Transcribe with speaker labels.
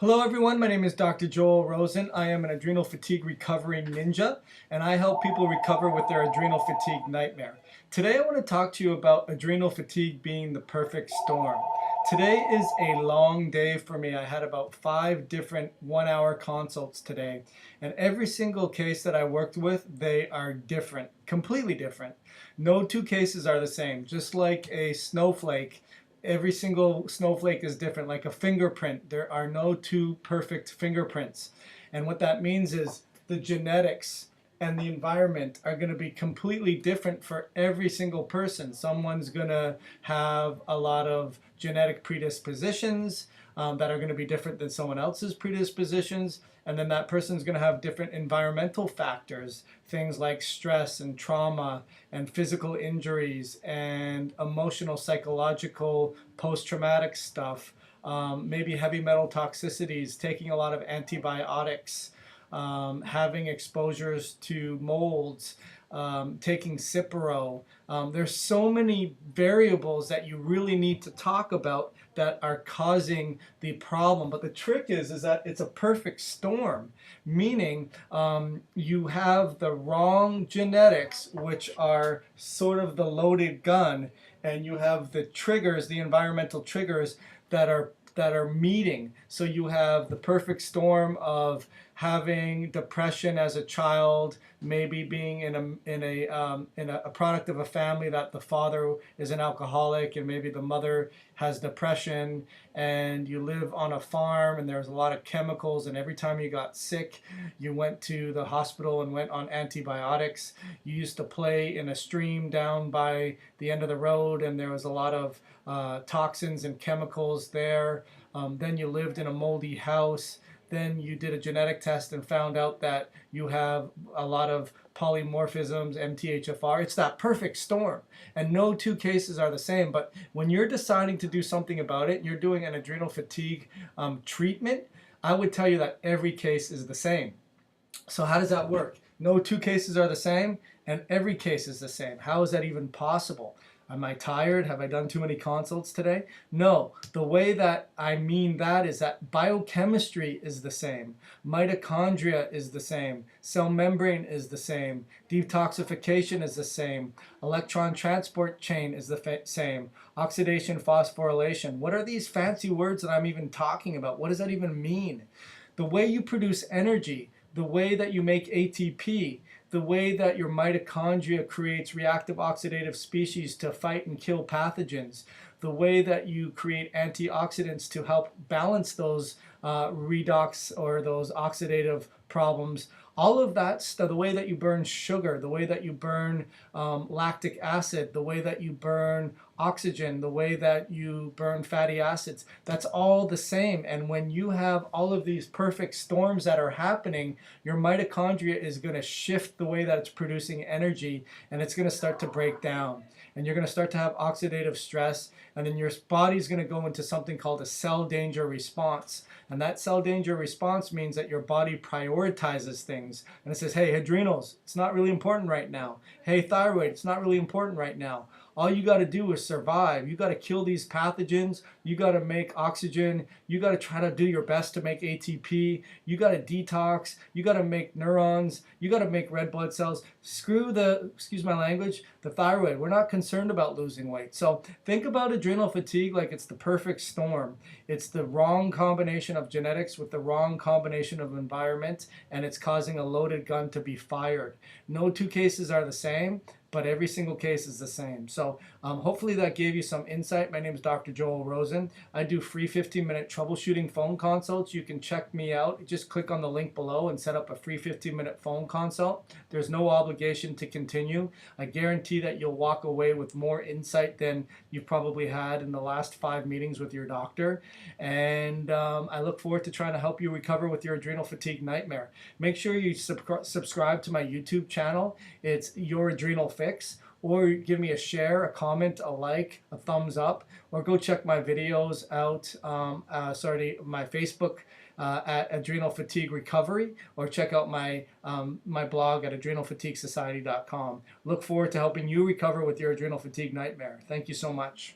Speaker 1: Hello everyone, my name is Dr. Joel Rosen. I am an adrenal fatigue recovery ninja, and I help people recover with their adrenal fatigue nightmare. Today I want to talk to you about adrenal fatigue being the perfect storm. Today is a long day for me. I had about 5 different 1-hour consults today, and every single case that I worked with, they are different, completely different. No two cases are the same. Just like a snowflake, every single snowflake is different, like a fingerprint. There are no two perfect fingerprints. And what that means is the genetics and the environment are going to be completely different for every single person. Someone's going to have a lot of genetic predispositions that are going to be different than someone else's predispositions. And then that person's going to have different environmental factors, things like stress and trauma and physical injuries and emotional, psychological, post-traumatic stuff, maybe heavy metal toxicities, taking a lot of antibiotics, having exposures to molds, taking Cipro. There's so many variables that you really need to talk about that are causing the problem. But the trick is that it's a perfect storm, meaning you have the wrong genetics, which are sort of the loaded gun, and you have the triggers, the environmental triggers that are meeting. So you have the perfect storm of having depression as a child, maybe being in a product of a family that the father is an alcoholic and maybe the mother has depression, and you live on a farm and there's a lot of chemicals, and every time you got sick you went to the hospital and went on antibiotics. You used to play in a stream down by the end of the road and there was a lot of toxins and chemicals there. Then you lived in a moldy house. Then you did a genetic test and found out that you have a lot of polymorphisms, MTHFR. It's that perfect storm. And no two cases are the same. But when you're deciding to do something about it, you're doing an adrenal fatigue treatment, I would tell you that every case is the same. So how does that work? No two cases are the same, and every case is the same. How is that even possible? Am I tired? Have I done too many consults today? No. The way that I mean that is that biochemistry is the same. Mitochondria is the same. Cell membrane is the same. Detoxification is the same. Electron transport chain is the same. Oxidation phosphorylation. What are these fancy words that I'm even talking about? What does that even mean? The way you produce energy, the way that you make ATP, the way that your mitochondria creates reactive oxidative species to fight and kill pathogens, the way that you create antioxidants to help balance those redox or those oxidative problems, all of that stuff, the way that you burn sugar, the way that you burn lactic acid, the way that you burn oxygen, the way that you burn fatty acids, that's all the same. And when you have all of these perfect storms that are happening, your mitochondria is going to shift the way that it's producing energy, and it's going to start to break down. And you're going to start to have oxidative stress, and then your body's going to go into something called a cell danger response. And that cell danger response means that your body prioritizes things. And it says, hey, adrenals, it's not really important right now. Hey, thyroid, it's not really important right now. All you got to do is survive. You got to kill these pathogens. You got to make oxygen. You got to try to do your best to make ATP. You got to detox. You got to make neurons. You got to make red blood cells. Screw the, excuse my language, the thyroid. We're not concerned about losing weight. So think about adrenal fatigue like it's the perfect storm. It's the wrong combination of genetics with the wrong combination of environment, and it's causing a loaded gun to be fired. No two cases are the same, but every single case is the same. So hopefully that gave you some insight. My name is Dr. Joel Rosen. I do free 15-minute troubleshooting phone consults. You can check me out. Just click on the link below and set up a free 15-minute phone consult. There's no obligation to continue. I guarantee that you'll walk away with more insight than you've probably had in the last 5 meetings with your doctor. And I look forward to trying to help you recover with your adrenal fatigue nightmare. Make sure you subscribe to my YouTube channel. It's Your Adrenal Fix. Or give me a share, a comment, a like, a thumbs up, or go check my videos out, my Facebook at Adrenal Fatigue Recovery, or check out my blog at adrenalfatiguesociety.com. Look forward to helping you recover with your adrenal fatigue nightmare. Thank you so much.